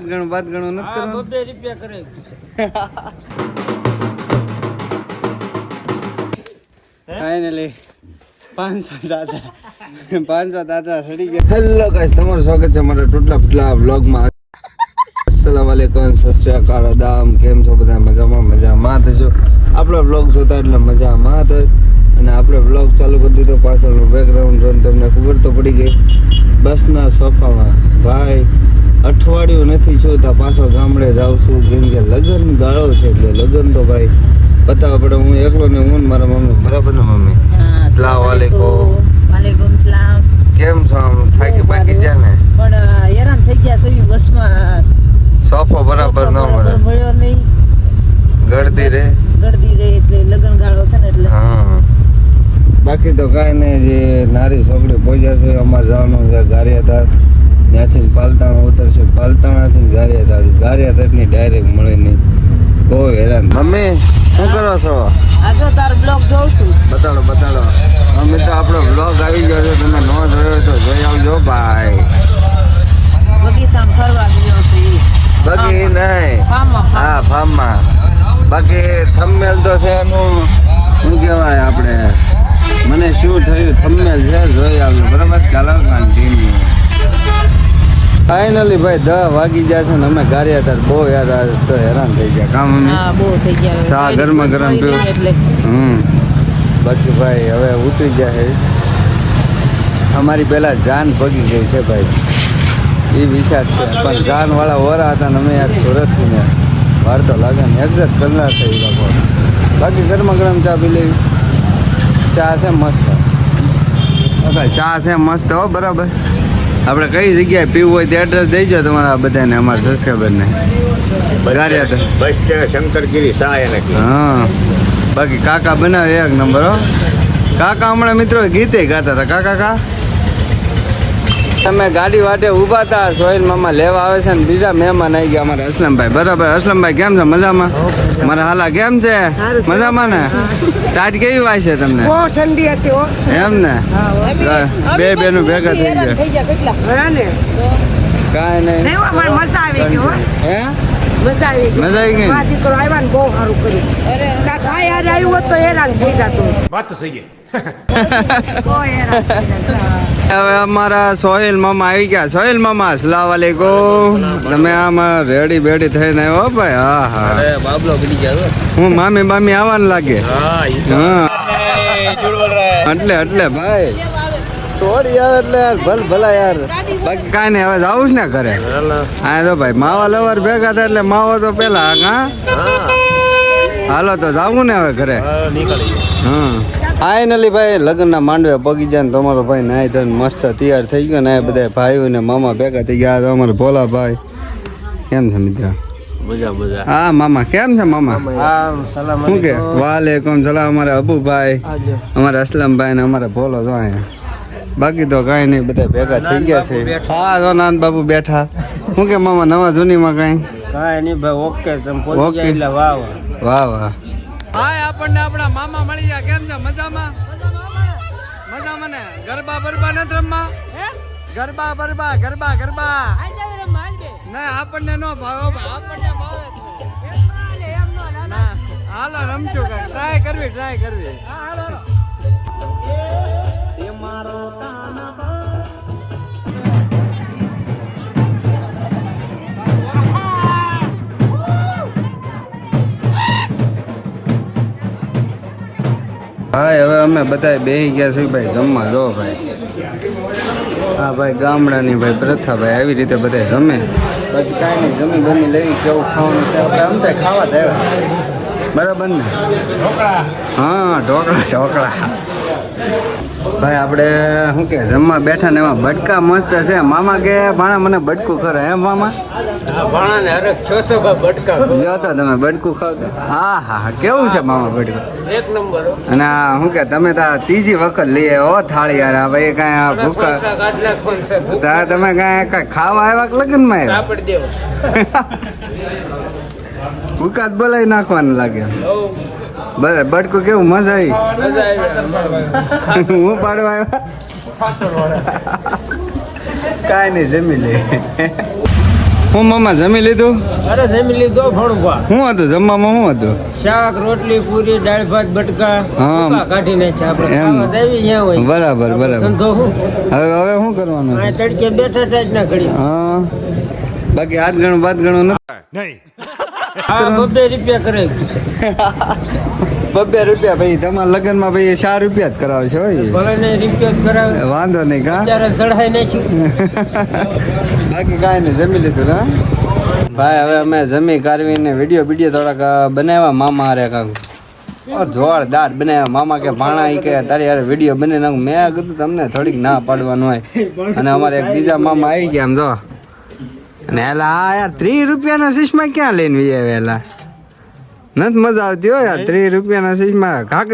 બાત ગણું નથી કરવાનું. 2 રૂપિયા કરે. ફાઇનલી 500 દાદા સડી ગયા. હેલો ગાઈસ, તમારું સ્વાગત છે અમારા ટોટલા ફૂટલા વ્લોગમાં. અસ્સલામુ અલૈકુમ, સત શ્રી અકાલ, આદાબ. કેમ છો બધા? મજામાં થશો. આપણો વ્લોગ જોતા એટલે મજામાં થાય. અને આપણે વ્લોગ ચાલુ કરી દીધો. પાછળનું બેકગ્રાઉન્ડ જોઈને તમને ખબર તો પડી ગઈ. બસના સોફામાં ભાઈ અઠવાડિયું નથી જોતા, પાછો ગામડે જાઉં છું. કેમ કે લગ્ન ગાળો છે એટલે લગ્ન તો ભાઈ બતાવવા પડે. હું એકલો ને હું મારા મમ્મી. બરાબર ને મમ્મી? અસ્સલામુ અલૈકુમ. વાલેકુમ સલામ. કેમ છો? આમ થાકી બાકી છે ને? પણ હેરાન થઈ ગયા છે બસમાં. સોફો બરાબર ન મળે, મળ્યો નહીં. ગળદી રે એટલે લગ્ન ગાળો છે ને એટલે. હા, બાકી તો કાંઈ નહીં. જે નારી છોકરી પહોંચ્યા છે. અમારે જવાનું છે ગારિયાધાર. ત્યાંથી પાલતાણા ઉતરશે, પાલતાણાથી ગારિયાધારની ડાયરેક્ટ મળે નહીં. બહુ હેરાન. મમ્મી શું કરો છો? આ જો તારો બ્લોગ જોઉં છું. બતાડો મમ્મી. તો આપણો બ્લોગ આવી ગયો છે, તમે ન જોયો તો જોઈ આવજો ભાઈ. બગીચામાં ફરવા ગયો છે. બાકી નહીં, હા ફાર્મમાં. બાકી થંબનેલ તો છે એનું શું કહેવાય, આપણે મને શું થયું થંબનેલ છે, જોઈ આવ્યું. બરાબર, ચાલો કન્ટિન્યુ. ફાઇનલી ભાઈ 10 વાગી ગયા છે ને અમે ગારિયાધાર. બહુ યાર આજ તો હેરાન થઈ ગયા. કામ બહુ થઈ ગયા. ચા ગરમા ગરમ પીવું એટલે બાકી ભાઈ હવે ઉતરી જાય. અમારી પહેલા જાન ભગી ગઈ છે ભાઈ, એ વિચાર છે. પણ જાનવાળા ઓરા હતા ને અમે યાર સુરતથી ને વાર તો લાગે ને એક્ઝેક્ટ કલાક થઈ લોકો. બાકી ગરમા ગરમ ચા પી લેવી. ચા છે મસ્ત. ચા છે મસ્ત હો. બરાબર, આપણે કઈ જગ્યાએ પીવું હોય તે એડ્રેસ દેજો તમારા બધાને, અમારા સબસ્ક્રાઈબરને. ગારિયાધાર બસ શંકરગીરી સાય એને. હા, બાકી કાકા બનાવે એક નંબર હો. કાકા હમણાં મિત્રો ગીતે ગાતા હતા. કાકા તમે ગાડી વાટે ઊભા હતા, સોહિલ મામા લેવા આવે છે ને બીજા મહેમાન આવી ગયા અમારા અસલમભાઈ. બરાબર, અસલમભાઈ કેમ છે? મજામાં? મારા હાલા કેમ છે? મજામાં ને? ટાટ કેવી વાય છે તમને? બહુ ઠંડી હતી હો. એમ ને? બે બેનું ભેગા થઈ ગયા. કાંઈ નહીં, મજા આવી ગઈ. હે મજા આવી ગઈ. મજા આવી ગઈ. મારા દીકરો આવ્યા ને બહુ સારું કર્યું. કાકા યાદ આવ્યું હોત તો હેરાન થઈ જતો. વાત તો સહી બહુ હેરાન થઈ જતો. હવે અમારા સોહેલ મામા આવી ગયા. સોહેલ મામા અસ્સલામુ અલૈકુમ. તમે આમાં રેડી બેડી થઈને આવ્યો ભાઈ? હા હા, બાબલો ગલી ગયા. હું મામી બામી આવવાનું લાગે. હા, એટલે ભાઈ સોરી યાર, એટલે યાર ભલા યાર. બાકી કાંઈ નહીં, હવે જાવું જ ને ઘરે. હા તો ભાઈ માવા લવર ભેગા થાય એટલે માવો તો પેલા. હા હાલો તો જાવું ને હવે ઘરે. હા ફાઇનલી ભાઈ લગ્નના માંડવે પગી જાય ને તમારો ભાઈ નાઈ ધોઈને મસ્ત તૈયાર થઈ ગયો ને. બધા ભાઈઓ ને મામા ભેગા થઈ ગયા. અમારા ભોલા ભાઈ કેમ છે મિત્ર? મજા. હા મામા કેમ છે? મામા સલામ. શું કે? વાલેકુમ સલામ. અમારા અબુભાઈ, અમારા અસલમભાઈ ને અમારા ભોલો જો અહીંયા. બાકી તો કાંઈ નહીં, બધા ભેગા થઈ ગયા છે. હા જો નાન બાબુ બેઠા. શું કે મામા નવા જૂનીમાં કાંઈ? કાંઈ નહીં ભાઈ, ઓકે. તમે પહોંચી ગયા એટલે વાહ વાહ. હાય, આપણને આપણા મામા મળી ગયા. કેમ છે? મજામાં? મજામાં ને? ગરબા બરબા નથી રમવા? ગરબા બરબા ગરબા ના આપણને નો ભાવે. આપણને ભાવે ના. હાલો રમશું, ટ્રાય કરવી. હા હવે અમે બધા બેસી ગયા છીએ ભાઈ જમવા. જો ભાઈ હા ભાઈ ગામડાની ભાઈ પ્રથા ભાઈ આવી રીતે બધા જમે. બાકી કાંઈ નહીં, જમી લેવી. કેવું ખાવાનું છે આપણે આમ થાય ખાવા દેવા. બરાબર ને? હા ઢોકળા ભાઈ. આપણે શું કે જમવા બેઠા ને એમાં બટકા મસ્ત છે. મામા કે ભાણા મને બટકું કરે. હે મામા? ભાણાને હરક 600 બટકા જો તો તમે બટકું ખાવ. હા કેવું છે મામા બટકું? એક નંબર. અને આ શું કે તમે તો ત્રીજી વખત લઈ આવ્યો થાળી યાર. આ ભાઈ કાંઈ ભૂખા તમે કાંઈ ખાવા આવ્યા કે લગ્નમાં આવ્યા? ભૂખા જ બોલાવી નાખવાનું લાગે. બરાબર, બટકું કેવું? મજા આવી? હું પાડવા આવ્યા? કાંઈ નહીં, જમી લે. હું મામા જમી લીધું? અરે જમી લીધો ભણવા. શું હતું જમવામાં? શું હતું? શાક રોટલી પૂરી દાળ ભાત બટકા હા. ભૂકા કાઢીને છે આપણે એમ. ખાવા દેવી જ્યાં હોય. બરાબર બરાબર. ધંધો શું? હવે શું કરવાનું? આ તડકે બેઠા ટાઈટ ના ઘડી. હા બાકી હાથ ગણું બાત ગણું નથી. આ 2 રૂપિયા કરે. 2 રૂપિયા ભાઈ તમારા લગ્નમાં ભાઈ 4 રૂપિયા જ કરાવે છે હોય. ભલે ને રૂપિયા જ કરાવે. વાંધો નહીં કા અત્યારે ચઢાઈ નાખ્યું. બાકી કાંઈ નહીં જમી લીધું ના ભાઈ. હવે અમે જમી કાઢવીને વિડીયો થોડાક બનાવ્યા મામા હારે કાંક જોરદાર બનાવ્યા. મામા કે ભાણા ઈ કે તારી યાર વિડીયો બને નાખું. મેં કીધું તમને થોડીક ના પાડવાનું હોય. અને અમારે એક બીજા મામા આવી ગયા આમ જો. અને એલા આ યાર 30 રૂપિયાના શીશમાં ક્યાં લઈને વી આવેલા? નથી મજા આવતી હોય યાર 30 રૂપિયાના શીશમાં. ખાક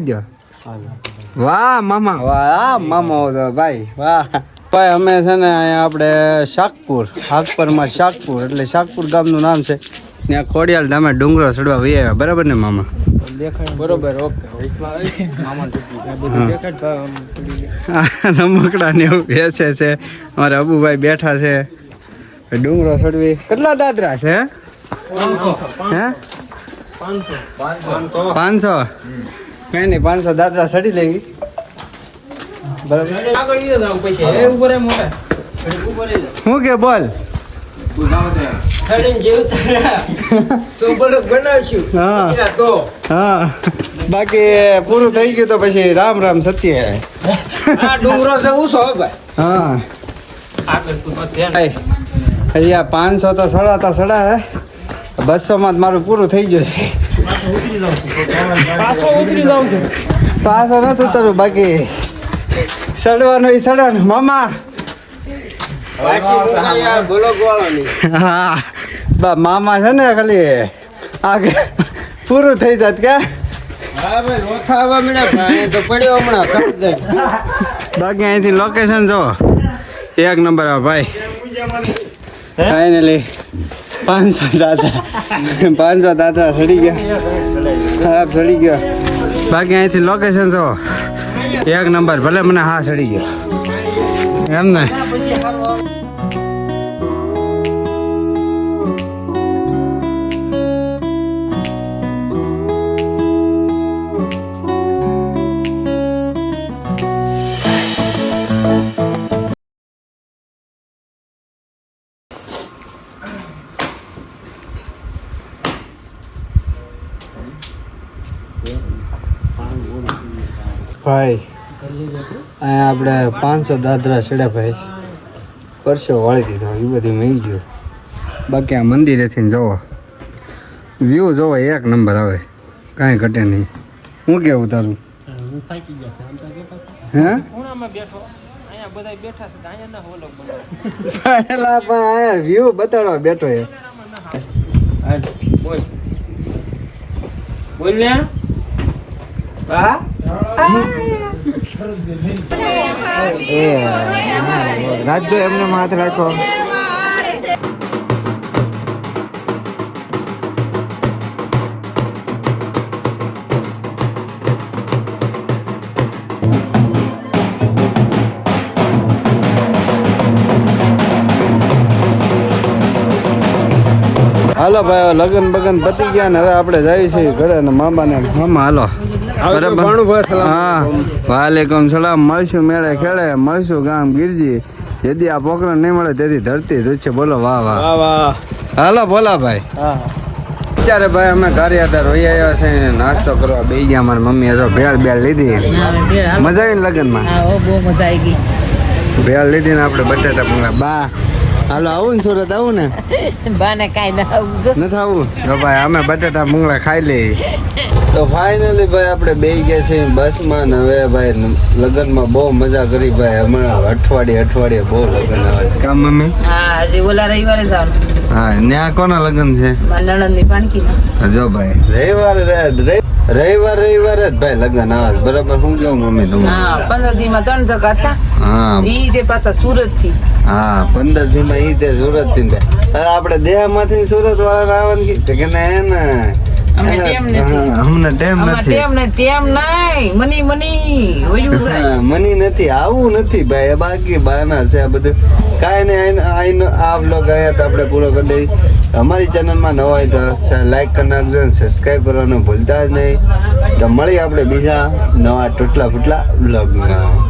દો વાહ મામા વાહ મામા તો ભાઈ વાહ ભાઈ. અમે છે ને અહીંયા આપણે શાકપુરમાં શાકપુર એટલે શાકપુર ગામનું નામ છે. ત્યાં ખોડિયાલ ધામે ડુંગરો ચડવા વહી આવ્યા. બરાબર ને મામા? બરોબર ઓકે. રમકડા ને એવું વેચે છે. અમારા અબુભાઈ બેઠા છે. ડુંગરો ચડવી કેટલા દાદરા છે? હે 500 કઈ નહીં 500 દાદરા ચડી લેવી. બરાબર શું કે બોલ? હા હા બાકી પૂરું થઈ ગયું તો પછી રામ રામ સત્ય. ડુંગરો છે ઉસો ભાઈ. હા હજી આ 500 તો સડા હે. 200 માં મારું પૂરું થઈ ગયું છે. પાછો નથી ઉતરવું બાકી સડવાનું મામા. હા બા મામા છે ને ખાલી આગળ પૂરું થઈ જાત કે. બાકી અહીંથી લોકેશન જો એક નંબર આવે ભાઈ. ફાઇનલી 500 દાદરા ચડી ગયા. બાકી અહીંથી લોકેશન જો એક નંબર. ભલે મને હા ચડી ગયો એમ ને. ભાઈ અહીંયા આપણે 500 દાદરા ચડ્યા ભાઈ. પરસો વાળી દીધો એ બધી મળી ગયું. બાકી આ મંદિરેથી જોવો વ્યૂ જોવો એક નંબર આવે. કાંઈ ઘટે નહીં. હું કેવું તારું? હે પહેલા પણ અહીંયા વ્યૂ બતાડવા બેઠો એ. બોલ ને રાજ્ય એમને હાથ રાખો. હાલો ભાઈ લગન બગન પતી ગયા ને હવે આપણે જઈએ છીએ ઘરે ને મામાને મામા હાલો. બરાબર હા વાલેકુમ સલામ. મળશું મેળે ખેડે મળશું ગામ ગીરજી. જેથી આ પોકરણ નહીં મળે તેથી ધરતી દુચ્છે. બોલો વાહ વાહ વાહ. હાલો બોલા ભાઈ. અત્યારે ભાઈ અમે ઘરે હતા રોઈ આવ્યા છે ને નાસ્તો કરવા બેસી ગયા. મારી મમ્મીએ તો ભેળ લીધી. મજા આવી ને લગ્નમાં? બહુ મજા આવી ગઈ. ભેળ લીધી ને આપણે બટાટા ભૂંગળા. બા હાલો આવું ને સુરત આવું ને? બાને કાંઈ ના આવું નથી આવું તો ભાઈ અમે બટાટા ભૂંગળા ખાઈ લઈએ. તો ફાઇનલી ભાઈ આપણે બેસી ગયા છીએ બસમાં ને હવે ભાઈ લગ્નમાં બહુ મજા કરી ભાઈ. હમણાં અઠવાડિયે બહુ લગ્ન આવે છે. કામ મમ્મી? હા હજી ઓલા રવિવારે જવાનું. હા ત્યાં કોના લગ્ન છે? મારા નણંદની પાણકીના. જો ભાઈ રવિવારે જ ભાઈ લગ્ન આવે છે. બરાબર શું કેવું મમ્મી તમે? હા 15 દીમાં 3 ધક્કા થા. હા ઈ તે પાછા સુરત થી. હા 15 દીમાં ઈ તે સુરત થી. અરે આપણે દેહામાંથી સુરત વાળા આવવાનું કે ના અમે ટેમ નથી હમણાં ટાઈમ નથી તેમ નહીં મની વયું જાય હા, મની નથી આવું નથી ભાઈ આ બાકી બહાના છે આ બધું કાંઈ નહીં આ વ્લોગ અહીંયા તો આપણે પૂરો કરી દઈએ અમારી ચેનલમાં નવા હોય તો લાઈક કરી નાખજો સબસ્ક્રાઈબ કરવાનું ભૂલતા જ નહીં તો મળી આપણે બીજા નવા ટૂટલા ફૂટલા વ્લોગમાં